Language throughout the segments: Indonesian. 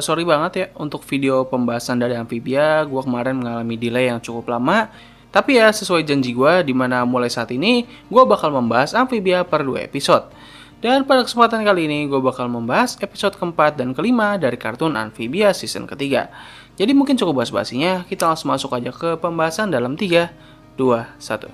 Sorry banget ya untuk video pembahasan dari amfibia, gue kemarin mengalami delay yang cukup lama. Tapi ya sesuai janji gue, dimana mulai saat ini gue bakal membahas amfibia per 2 episode. Dan pada kesempatan kali ini gue bakal membahas episode keempat dan kelima dari kartun amfibia season ketiga. Jadi mungkin cukup basa-basinya, kita langsung masuk aja ke pembahasan dalam 3, 2, 1.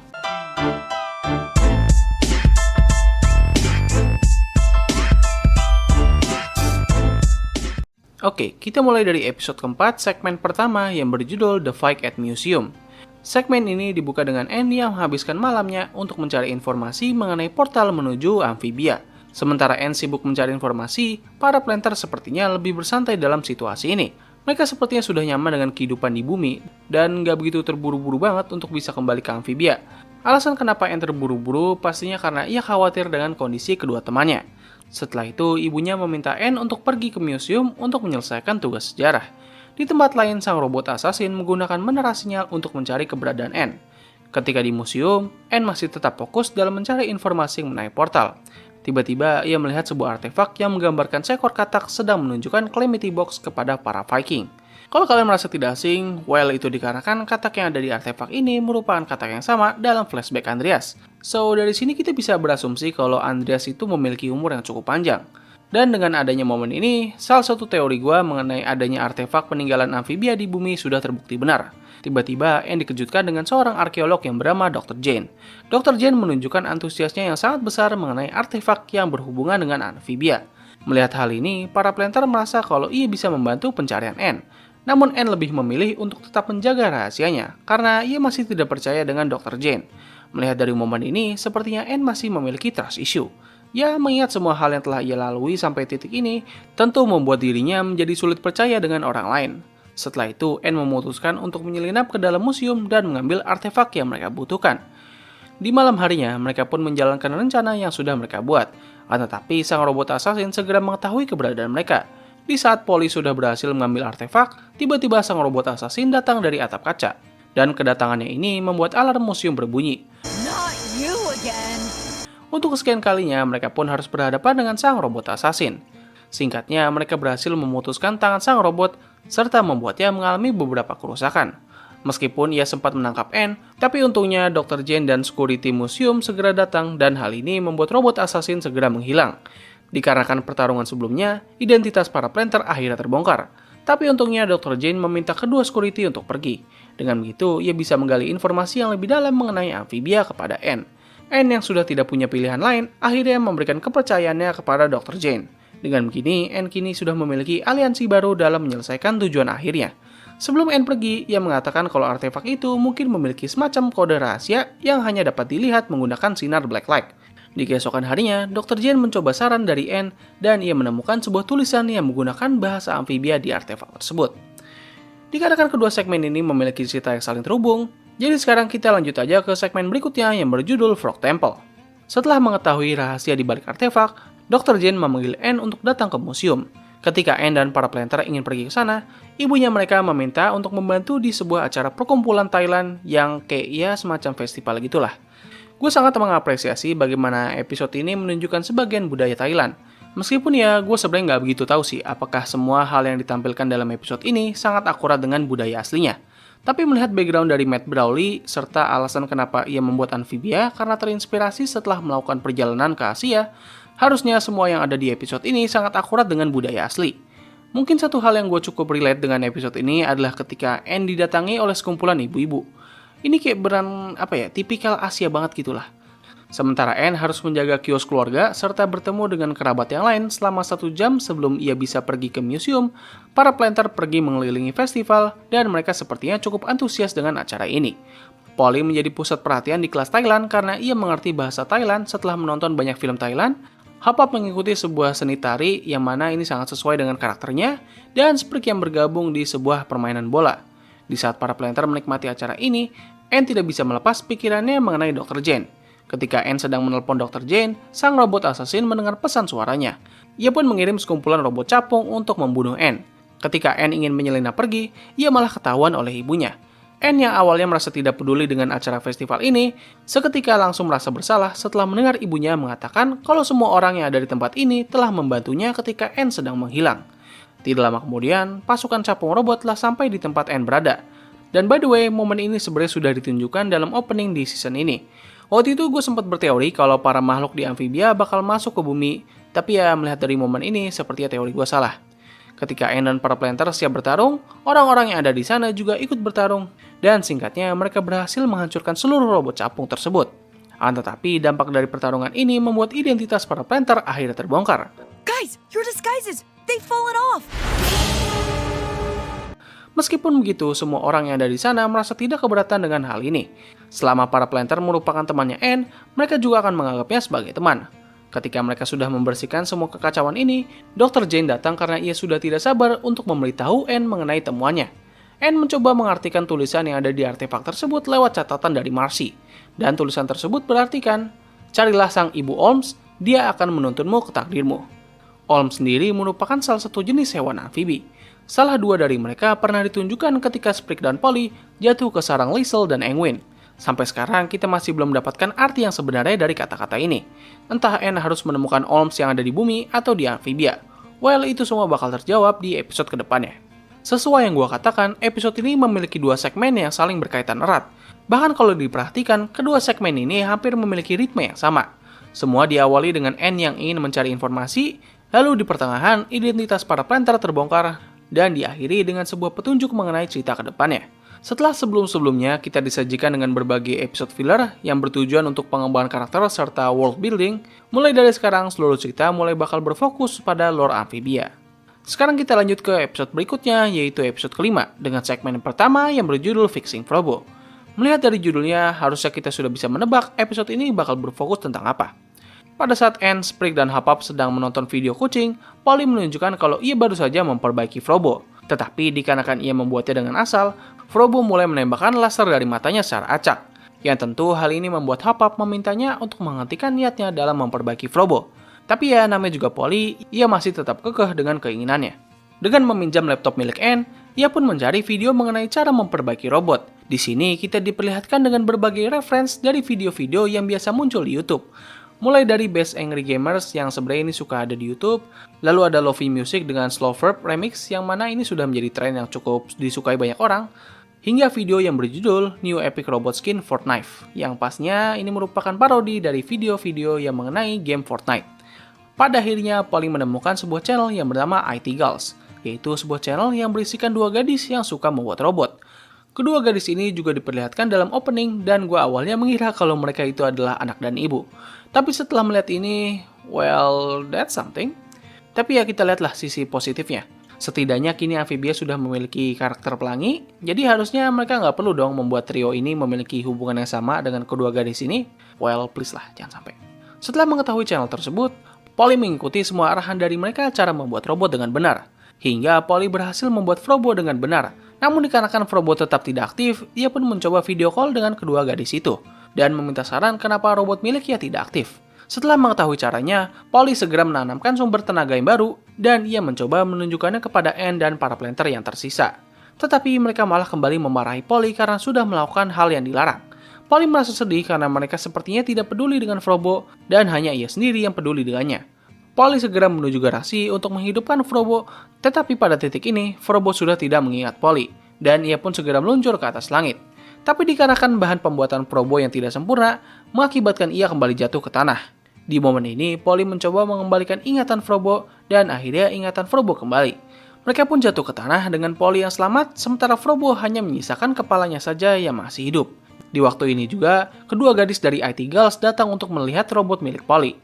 Oke, kita mulai dari episode keempat, segmen pertama yang berjudul The Fight at Museum. Segmen ini dibuka dengan Anne yang menghabiskan malamnya untuk mencari informasi mengenai portal menuju amfibia. Sementara Anne sibuk mencari informasi, para planter sepertinya lebih bersantai dalam situasi ini. Mereka sepertinya sudah nyaman dengan kehidupan di bumi, dan nggak begitu terburu-buru banget untuk bisa kembali ke amfibia. Alasan kenapa Anne terburu-buru pastinya karena ia khawatir dengan kondisi kedua temannya. Setelah itu, ibunya meminta Anne untuk pergi ke museum untuk menyelesaikan tugas sejarah. Di tempat lain, sang robot assassin menggunakan menara sinyal untuk mencari keberadaan Anne. Ketika di museum, Anne masih tetap fokus dalam mencari informasi mengenai portal. Tiba-tiba, ia melihat sebuah artefak yang menggambarkan seekor katak sedang menunjukkan Calamity Box kepada para Viking. Kalau kalian merasa tidak asing, well itu dikarenakan katak yang ada di artefak ini merupakan katak yang sama dalam flashback Andreas. So, dari sini kita bisa berasumsi kalau Andreas itu memiliki umur yang cukup panjang. Dan dengan adanya momen ini, salah satu teori gue mengenai adanya artefak peninggalan amfibia di bumi sudah terbukti benar. Tiba-tiba, Anne dikejutkan dengan seorang arkeolog yang bernama Dr. Jane. Dr. Jane menunjukkan antusiasnya yang sangat besar mengenai artefak yang berhubungan dengan amfibia. Melihat hal ini, para planter merasa kalau ia bisa membantu pencarian Anne. Namun Anne lebih memilih untuk tetap menjaga rahasianya, karena ia masih tidak percaya dengan Dr. Jane. Melihat dari momen ini, sepertinya Anne masih memiliki trust issue. Ya, mengingat semua hal yang telah ia lalui sampai titik ini, tentu membuat dirinya menjadi sulit percaya dengan orang lain. Setelah itu, Anne memutuskan untuk menyelinap ke dalam museum dan mengambil artefak yang mereka butuhkan. Di malam harinya, mereka pun menjalankan rencana yang sudah mereka buat. Tetapi sang robot assassin segera mengetahui keberadaan mereka. Di saat Polly sudah berhasil mengambil artefak, tiba-tiba sang robot assassin datang dari atap kaca. Dan kedatangannya ini membuat alarm museum berbunyi. Not you again. Untuk kesekian kalinya, mereka pun harus berhadapan dengan sang robot assassin. Singkatnya, mereka berhasil memutuskan tangan sang robot, serta membuatnya mengalami beberapa kerusakan. Meskipun ia sempat menangkap Anne, tapi untungnya Dr. Jane dan security museum segera datang dan hal ini membuat robot assassin segera menghilang. Dikarenakan pertarungan sebelumnya, identitas para planter akhirnya terbongkar. Tapi untungnya Dr. Jane meminta kedua security untuk pergi. Dengan begitu, ia bisa menggali informasi yang lebih dalam mengenai amfibia kepada Anne. Anne yang sudah tidak punya pilihan lain, akhirnya memberikan kepercayaannya kepada Dr. Jane. Dengan begini, Anne kini sudah memiliki aliansi baru dalam menyelesaikan tujuan akhirnya. Sebelum Anne pergi, ia mengatakan kalau artefak itu mungkin memiliki semacam kode rahasia yang hanya dapat dilihat menggunakan sinar black light. Di keesokan harinya, Dr. Jane mencoba saran dari Anne dan ia menemukan sebuah tulisan yang menggunakan bahasa amfibia di artefak tersebut. Dikarenakan kedua segmen ini memiliki cerita yang saling terhubung, jadi sekarang kita lanjut aja ke segmen berikutnya yang berjudul Frog Temple. Setelah mengetahui rahasia di balik artefak, Dr. Jane memanggil Anne untuk datang ke museum. Ketika Anne dan para planter ingin pergi ke sana, ibunya mereka meminta untuk membantu di sebuah acara perkumpulan Thailand yang kayak ya semacam festival gitulah. Gue sangat mengapresiasi bagaimana episode ini menunjukkan sebagian budaya Thailand. Meskipun ya, gue sebenarnya nggak begitu tahu sih apakah semua hal yang ditampilkan dalam episode ini sangat akurat dengan budaya aslinya. Tapi melihat background dari Matt Browley, serta alasan kenapa ia membuat amfibia karena terinspirasi setelah melakukan perjalanan ke Asia, harusnya semua yang ada di episode ini sangat akurat dengan budaya asli. Mungkin satu hal yang gue cukup relate dengan episode ini adalah ketika Anne didatangi oleh sekumpulan ibu-ibu. Ini kayak tipikal Asia banget gitulah. Sementara Anne harus menjaga kios keluarga serta bertemu dengan kerabat yang lain selama 1 jam sebelum ia bisa pergi ke museum, para planter pergi mengelilingi festival dan mereka sepertinya cukup antusias dengan acara ini. Polly menjadi pusat perhatian di kelas Thailand karena ia mengerti bahasa Thailand setelah menonton banyak film Thailand. Hapap mengikuti sebuah seni tari yang mana ini sangat sesuai dengan karakternya dan seperti yang bergabung di sebuah permainan bola. Di saat para planter menikmati acara ini, Anne tidak bisa melepas pikirannya mengenai Dr. Jane. Ketika Anne sedang menelpon Dr. Jane, sang robot assassin mendengar pesan suaranya. Ia pun mengirim sekumpulan robot capung untuk membunuh Anne. Ketika Anne ingin menyelinap pergi, ia malah ketahuan oleh ibunya. Anne yang awalnya merasa tidak peduli dengan acara festival ini, seketika langsung merasa bersalah setelah mendengar ibunya mengatakan kalau semua orang yang ada di tempat ini telah membantunya ketika Anne sedang menghilang. Tidak lama kemudian, pasukan capung robot telah sampai di tempat Anne berada. Dan by the way, momen ini sebenarnya sudah ditunjukkan dalam opening di season ini. Waktu itu gue sempat berteori kalau para makhluk di amfibia bakal masuk ke bumi, tapi ya melihat dari momen ini sepertinya teori gue salah. Ketika Anne dan para planter siap bertarung, orang-orang yang ada di sana juga ikut bertarung. Dan singkatnya, mereka berhasil menghancurkan seluruh robot capung tersebut. Tetapi dampak dari pertarungan ini membuat identitas para planter akhirnya terbongkar. Guys, your disguises, they've fallen off. Meskipun begitu, semua orang yang ada di sana merasa tidak keberatan dengan hal ini. Selama para planter merupakan temannya Anne, mereka juga akan menganggapnya sebagai teman. Ketika mereka sudah membersihkan semua kekacauan ini, Dr. Jane datang karena ia sudah tidak sabar untuk memberitahu Anne mengenai temuannya. Anne mencoba mengartikan tulisan yang ada di artefak tersebut lewat catatan dari Marcy. Dan tulisan tersebut berartikan, "Carilah sang ibu Olms, dia akan menuntunmu ke takdirmu." Olms sendiri merupakan salah satu jenis hewan amfibi. Salah dua dari mereka pernah ditunjukkan ketika Sprig dan Polly jatuh ke sarang Liesel dan Engwin. Sampai sekarang kita masih belum mendapatkan arti yang sebenarnya dari kata-kata ini. Entah Anne harus menemukan Olms yang ada di bumi atau di amfibia. Well, itu semua bakal terjawab di episode kedepannya. Sesuai yang gue katakan, episode ini memiliki dua segmen yang saling berkaitan erat. Bahkan kalau diperhatikan, kedua segmen ini hampir memiliki ritme yang sama. Semua diawali dengan Anne yang ingin mencari informasi, lalu di pertengahan identitas para planter terbongkar, dan diakhiri dengan sebuah petunjuk mengenai cerita ke depannya. Setelah sebelum-sebelumnya kita disajikan dengan berbagai episode filler yang bertujuan untuk pengembangan karakter serta world building, mulai dari sekarang seluruh cerita mulai bakal berfokus pada lore amfibia. Sekarang kita lanjut ke episode berikutnya, yaitu episode kelima, dengan segmen pertama yang berjudul Fixing Frobo. Melihat dari judulnya, harusnya kita sudah bisa menebak episode ini bakal berfokus tentang apa. Pada saat Anne, Sprig, dan Hapap sedang menonton video kucing, Polly menunjukkan kalau ia baru saja memperbaiki Frobo. Tetapi dikarenakan ia membuatnya dengan asal, Frobo mulai menembakkan laser dari matanya secara acak. Yang tentu hal ini membuat Hapap memintanya untuk menghentikan niatnya dalam memperbaiki Frobo. Tapi ya namanya juga Polly, ia masih tetap kekeh dengan keinginannya. Dengan meminjam laptop milik Anne, ia pun mencari video mengenai cara memperbaiki robot. Di sini kita diperlihatkan dengan berbagai reference dari video-video yang biasa muncul di YouTube. Mulai dari Best Angry Gamers yang sebenarnya ini suka ada di YouTube, lalu ada Lofi Music dengan Slow Verb Remix yang mana ini sudah menjadi tren yang cukup disukai banyak orang, hingga video yang berjudul New Epic Robot Skin Fortnite, yang pasnya ini merupakan parodi dari video-video yang mengenai game Fortnite. Pada akhirnya, Polly menemukan sebuah channel yang bernama IT Girls, yaitu sebuah channel yang berisikan dua gadis yang suka membuat robot. Kedua gadis ini juga diperlihatkan dalam opening dan gue awalnya mengira kalau mereka itu adalah anak dan ibu. Tapi setelah melihat ini, well, that's something. Tapi ya kita lihatlah sisi positifnya. Setidaknya kini amfibia sudah memiliki karakter pelangi, jadi harusnya mereka nggak perlu dong membuat trio ini memiliki hubungan yang sama dengan kedua gadis ini. Well, please lah, jangan sampai. Setelah mengetahui channel tersebut, Polly mengikuti semua arahan dari mereka cara membuat robot dengan benar. Hingga Polly berhasil membuat Frobo dengan benar. Namun dikarenakan Frobo tetap tidak aktif, ia pun mencoba video call dengan kedua gadis itu. Dan meminta saran kenapa robot miliknya tidak aktif. Setelah mengetahui caranya, Polly segera menanamkan sumber tenaga yang baru, dan ia mencoba menunjukkannya kepada Anne dan para planter yang tersisa. Tetapi mereka malah kembali memarahi Polly karena sudah melakukan hal yang dilarang. Polly merasa sedih karena mereka sepertinya tidak peduli dengan Frobo, dan hanya ia sendiri yang peduli dengannya. Polly segera menuju garasi untuk menghidupkan Frobo, tetapi pada titik ini, Frobo sudah tidak mengingat Polly, dan ia pun segera meluncur ke atas langit. Tapi dikarenakan bahan pembuatan Frobo yang tidak sempurna, mengakibatkan ia kembali jatuh ke tanah. Di momen ini, Polly mencoba mengembalikan ingatan Frobo, dan akhirnya ingatan Frobo kembali. Mereka pun jatuh ke tanah dengan Polly yang selamat, sementara Frobo hanya menyisakan kepalanya saja yang masih hidup. Di waktu ini juga, kedua gadis dari IT Girls datang untuk melihat robot milik Polly.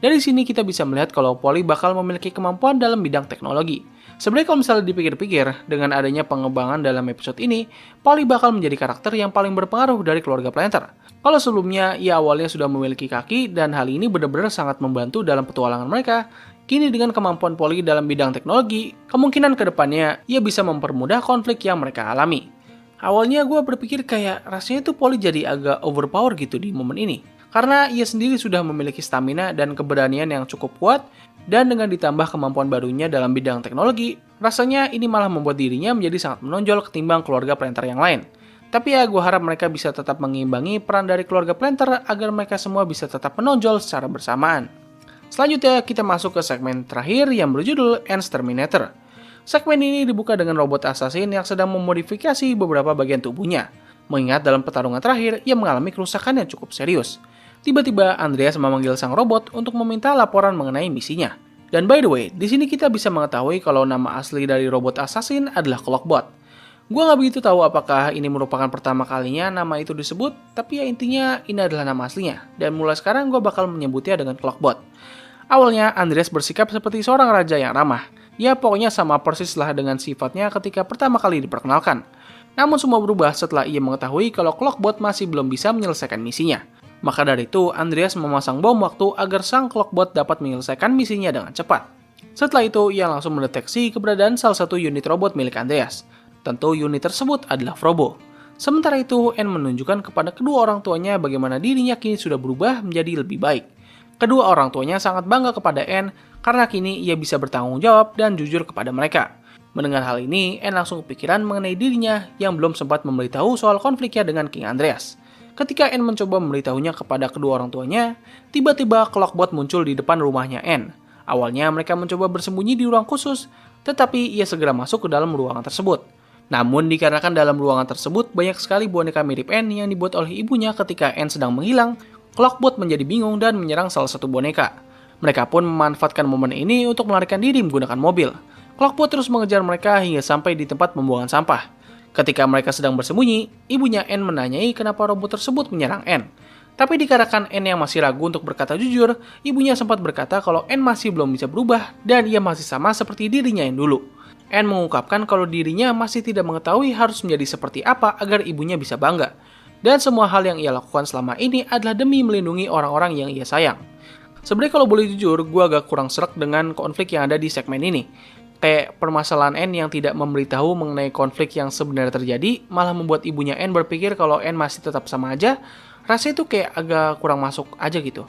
Dari sini kita bisa melihat kalau Polly bakal memiliki kemampuan dalam bidang teknologi. Sebenarnya kalau misalnya dipikir-pikir, dengan adanya pengembangan dalam episode ini, Polly bakal menjadi karakter yang paling berpengaruh dari keluarga Planter. Kalau sebelumnya ia awalnya sudah memiliki kaki dan hal ini benar-benar sangat membantu dalam petualangan mereka, kini dengan kemampuan Polly dalam bidang teknologi, kemungkinan ke depannya ia bisa mempermudah konflik yang mereka alami. Awalnya gue berpikir kayak rasanya tuh Polly jadi agak overpower gitu di momen ini. Karena ia sendiri sudah memiliki stamina dan keberanian yang cukup kuat, dan dengan ditambah kemampuan barunya dalam bidang teknologi, rasanya ini malah membuat dirinya menjadi sangat menonjol ketimbang keluarga Planter yang lain. Tapi ya gue harap mereka bisa tetap mengimbangi peran dari keluarga Planter agar mereka semua bisa tetap menonjol secara bersamaan. Selanjutnya kita masuk ke segmen terakhir yang berjudul Anne's Terminator. Segmen ini dibuka dengan robot assassin yang sedang memodifikasi beberapa bagian tubuhnya. Mengingat dalam pertarungan terakhir, ia mengalami kerusakan yang cukup serius. Tiba-tiba, Andreas memanggil sang robot untuk meminta laporan mengenai misinya. Dan by the way, di sini kita bisa mengetahui kalau nama asli dari robot assassin adalah Clockbot. Gua nggak begitu tahu apakah ini merupakan pertama kalinya nama itu disebut, tapi ya intinya ini adalah nama aslinya. Dan mulai sekarang gue bakal menyebutnya dengan Clockbot. Awalnya, Andreas bersikap seperti seorang raja yang ramah. Ya pokoknya sama persis lah dengan sifatnya ketika pertama kali diperkenalkan. Namun semua berubah setelah ia mengetahui kalau Clockbot masih belum bisa menyelesaikan misinya. Maka dari itu, Andreas memasang bom waktu agar sang Clockbot dapat menyelesaikan misinya dengan cepat. Setelah itu, ia langsung mendeteksi keberadaan salah satu unit robot milik Andreas. Tentu unit tersebut adalah Frobo. Sementara itu, N menunjukkan kepada kedua orang tuanya bagaimana dirinya kini sudah berubah menjadi lebih baik. Kedua orang tuanya sangat bangga kepada N karena kini ia bisa bertanggung jawab dan jujur kepada mereka. Mendengar hal ini, N langsung kepikiran mengenai dirinya yang belum sempat memberitahu soal konfliknya dengan King Andreas. Ketika N mencoba memberitahunya kepada kedua orang tuanya, tiba-tiba Clockbot muncul di depan rumahnya N. Awalnya mereka mencoba bersembunyi di ruang khusus, tetapi ia segera masuk ke dalam ruangan tersebut. Namun dikarenakan dalam ruangan tersebut banyak sekali boneka mirip N yang dibuat oleh ibunya ketika N sedang menghilang, Clockbot menjadi bingung dan menyerang salah satu boneka. Mereka pun memanfaatkan momen ini untuk melarikan diri menggunakan mobil. Clockbot terus mengejar mereka hingga sampai di tempat pembuangan sampah. Ketika mereka sedang bersembunyi, ibunya N menanyai kenapa robot tersebut menyerang N. Tapi dikarenakan N yang masih ragu untuk berkata jujur, ibunya sempat berkata kalau N masih belum bisa berubah dan ia masih sama seperti dirinya yang dulu. N mengungkapkan kalau dirinya masih tidak mengetahui harus menjadi seperti apa agar ibunya bisa bangga. Dan semua hal yang ia lakukan selama ini adalah demi melindungi orang-orang yang ia sayang. Sebenarnya kalau boleh jujur, gue agak kurang srek dengan konflik yang ada di segmen ini. Kayak permasalahan N yang tidak memberitahu mengenai konflik yang sebenarnya terjadi, malah membuat ibunya N berpikir kalau N masih tetap sama aja, rasanya itu kayak agak kurang masuk aja gitu.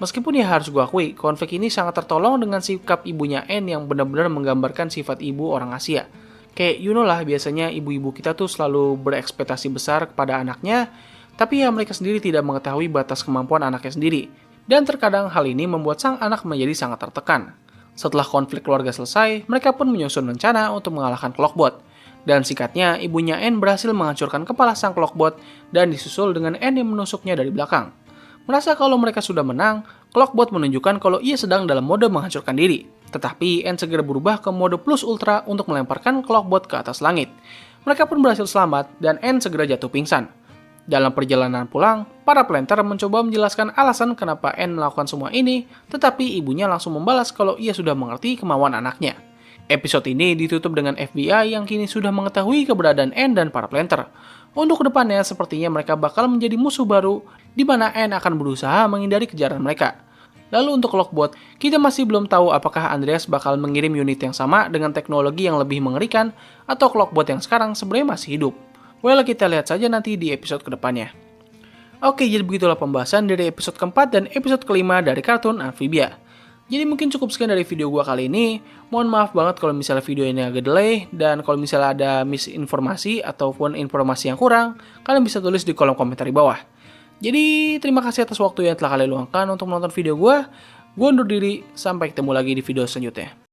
Meskipun ya harus gue akui, konflik ini sangat tertolong dengan sikap ibunya N yang benar-benar menggambarkan sifat ibu orang Asia. Kayak you know lah, biasanya ibu-ibu kita tuh selalu berekspektasi besar kepada anaknya, tapi ya mereka sendiri tidak mengetahui batas kemampuan anaknya sendiri. Dan terkadang hal ini membuat sang anak menjadi sangat tertekan. Setelah konflik keluarga selesai, mereka pun menyusun rencana untuk mengalahkan Clockbot. Dan singkatnya, ibunya N berhasil menghancurkan kepala sang Clockbot dan disusul dengan N yang menusuknya dari belakang. Merasa kalau mereka sudah menang, Clockbot menunjukkan kalau ia sedang dalam mode menghancurkan diri. Tetapi N segera berubah ke mode plus ultra untuk melemparkan Clockbot ke atas langit. Mereka pun berhasil selamat dan N segera jatuh pingsan. Dalam perjalanan pulang, para planter mencoba menjelaskan alasan kenapa N melakukan semua ini, tetapi ibunya langsung membalas kalau ia sudah mengerti kemauan anaknya. Episode ini ditutup dengan FBI yang kini sudah mengetahui keberadaan N dan para planter. Untuk kedepannya, sepertinya mereka bakal menjadi musuh baru, di mana N akan berusaha menghindari kejaran mereka. Lalu untuk Clockbot, kita masih belum tahu apakah Andreas bakal mengirim unit yang sama dengan teknologi yang lebih mengerikan, atau Clockbot yang sekarang sebenarnya masih hidup. Well, kita lihat saja nanti di episode kedepannya. Oke, jadi begitulah pembahasan dari episode keempat dan episode kelima dari kartun Amphibia. Jadi mungkin cukup sekian dari video gua kali ini. Mohon maaf banget kalau misalnya video ini agak delay, dan kalau misalnya ada misinformasi ataupun informasi yang kurang, kalian bisa tulis di kolom komentar di bawah. Jadi terima kasih atas waktu yang telah kalian luangkan untuk menonton video gua. Gua undur diri, sampai ketemu lagi di video selanjutnya.